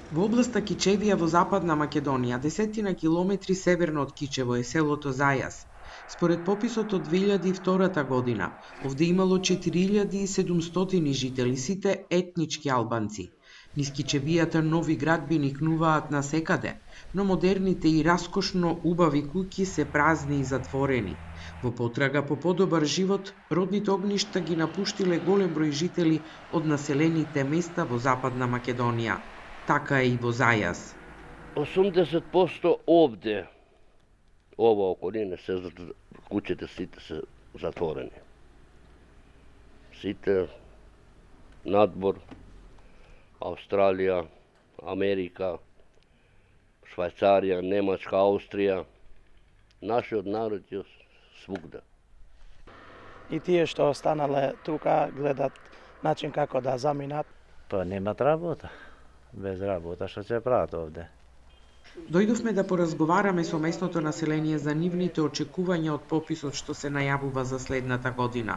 Во областа Кичевија во Западна Македонија, 10 километри северно од Кичево е селото Зајас. Според пописот од 2002 година, овде имало 4700 жители, сите етнички албанци. Низ Кичевијата нови градби никнуваат насекаде, но модерните и раскошно убави куќи се празни и затворени. Во потрага по подобар живот, родните огништа ги напуштиле голем број жители од населените места во Западна Македонија. Така е и во Зајас. 80% овде, ова околина, куќите сите се затворени. Сите надбор, Австралија, Америка, Швајцарија, Немачка, Австрија, нашиот народ е свугде. И тие што останале тука гледат начин како да заминат. Па немат работа. Без работа што ќе прават овде? Дојдовме да поразговараме со местното население за нивните очекувања од пописот што се најавува за следната година.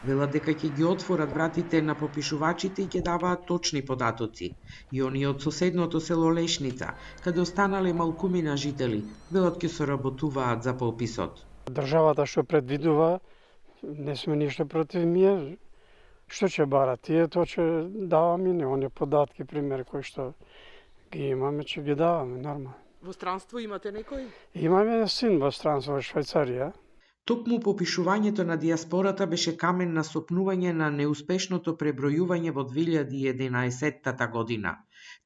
Велат дека ќе ги отворат вратите на попишувачите и ќе даваат точни податоци. И оние од соседното село Лешница, каде останале малкумина жители, велат ќе соработуваат за пописот. Државата што предвидува, не сме ништо против ние. Што ќе барат тие, тоа ќе даваме не оние податки, пример кои што ги имаме, ќе ги даваме нормално. Во странство имате некој? Имаме син во странство во Швајцарија. Токму попишувањето на диаспората беше камен на сопнување на неуспешното пребројување во 2011 година.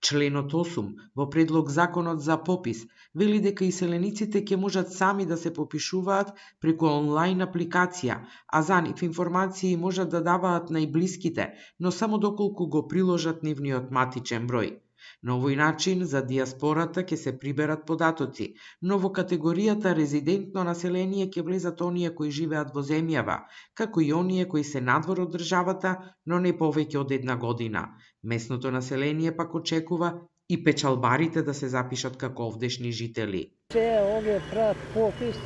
Членот 8 во предлог законот за попис вели дека иселениците ќе можат сами да се попишуваат преку онлайн апликација, а за нив информации можат да даваат најблиските, но само доколку го приложат нивниот матичен број. На овој начин за диаспората ќе се приберат податоци, но во категоријата резидентно население ќе влезат оние кои живеат во земјава, како и оние кои се надвор од државата, но не повеќе од една година. Местното население пак очекува и печалбарите да се запишат како овдешни жители. Се овие прават попис,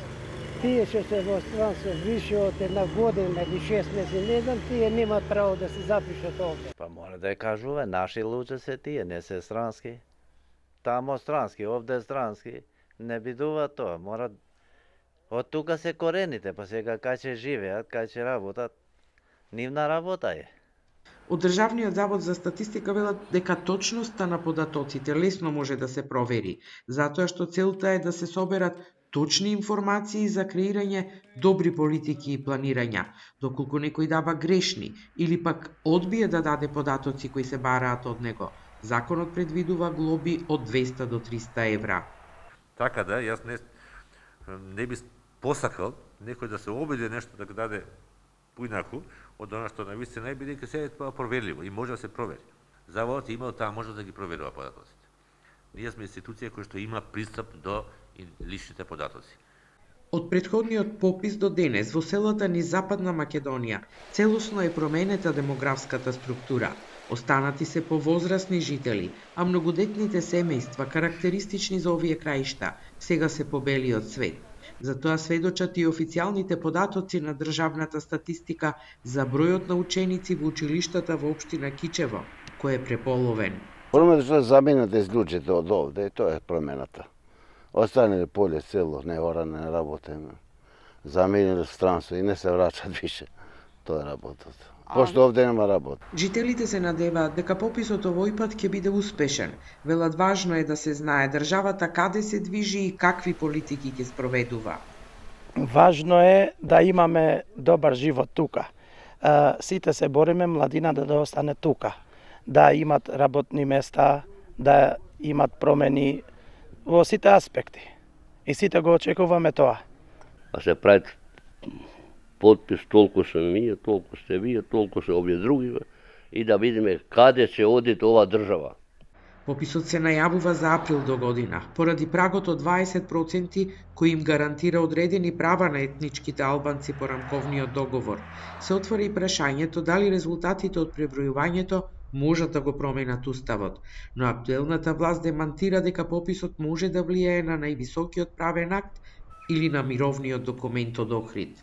тие што се во странство више од една година или 6 месеци, не знам, тие немаат право да се запишат овде. Па мора да ја кажува, наши луѓе се тие, не се странски. Тамо странски, овде странски, не бидува тоа, мора од тука се корените, па сега кај ќе живеат, кај ќе работат, нивна работа е. Од Државниот завод за статистика велат дека точноста на податоците лесно може да се провери, затоа што целта е да се соберат точни информации за креирање добри политики и планирања. Доколку некој дава грешни или пак одбие да даде податоци кои се бараат од него, законот предвидува глоби од 200 до 300 евра. Така да, јас не би посакал некој да се обиде нешто да го даде поинаку од она што навистина е, бидејќи се е тоа проверливо и може да се провери. Заводот имал таа може да ги проверува податоците. Ние сме институција која што има пристап до личните податоци. Од претходниот попис до денес во селата низ Западна Македонија целосно е променета демографската структура. Останати се повозрасни жители, а многодетните семејства, карактеристични за овие краишта, сега се побелиот свет. Затоа сведочат и официјалните податоци на државната статистика за бројот на ученици во училиштата во општина Кичево, кој е преполовен. Промената што заминат из луѓето од овде, тоа е промената. Останале поле, село, не оране, не работеме. Заминиле странство и не се врачат више. Тоа е работата. Пошто овде нема работа. Жителите се надеваат дека пописот овој пат ќе биде успешен. Велат важно е да се знае државата каде се движи и какви политики ќе спроведува. Важно е да имаме добар живот тука. Сите се бориме младината да остане тука, да имат работни места, да имат промени во сите аспекти. И сите го очекуваме тоа. А се прави подпис, толку се ние, толку сте вие, толку се овие други, и да видиме каде ќе оди ова држава. Пописот се најавува за април до година, поради прагот од 20% кој им гарантира одредени права на етничките албанци по рамковниот договор. Се отвори и прашањето дали резултатите од пребројувањето можат да го променат уставот, но актуелната власт демантира дека пописот може да влијае на највисокиот правен акт или на мировниот документ од Охрид.